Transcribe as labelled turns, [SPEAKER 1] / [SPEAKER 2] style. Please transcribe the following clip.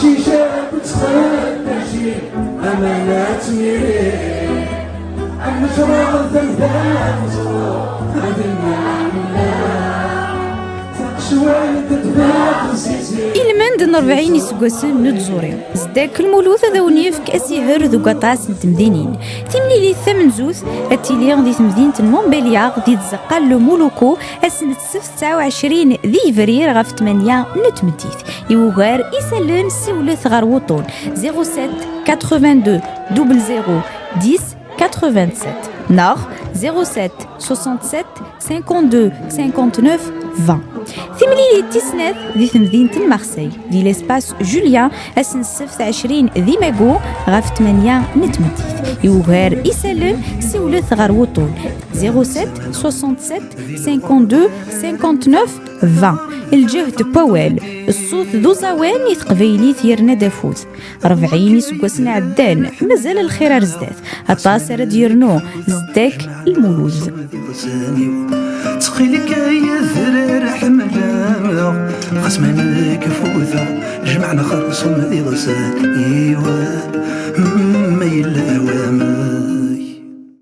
[SPEAKER 1] شيشة بتخلي أمانات ميري المشروع ذنبها مشروع هذا المعنى
[SPEAKER 2] إلمند نربعين يسقسن نتزوري زداك المولوث ذا ونيف كأسي هرذ وقطاس نتمدينين تمني لي ثمن زوث التيليغ دي مدينة مونبليار دي تزقال لو مولوكو السنة 29 ذي فرير غف 8 نتمديث يوغار إسالون سيولث غار وطون 07 82 00 10 87 نار 07 67 52 59 20 ثمليلي تسناث ذي مدينة مارسي ذي لسباس جوليان أسن 29 ذي ماغو غاف 8 نتمديث يوغار إسالون سيولث غار وطون 07 67 52 59 20 الجهد بوال الصوت ذو زوان يتقبيلي ثيرنا دافوث 40 يسقسن عدان مازال الخير رزدات الطاسر ديرنو زداك المولود
[SPEAKER 3] تخيلك يا ذرار حملا خصمنا كفوثا جمعنا خرصنا ذي غسان ايوا ما يلا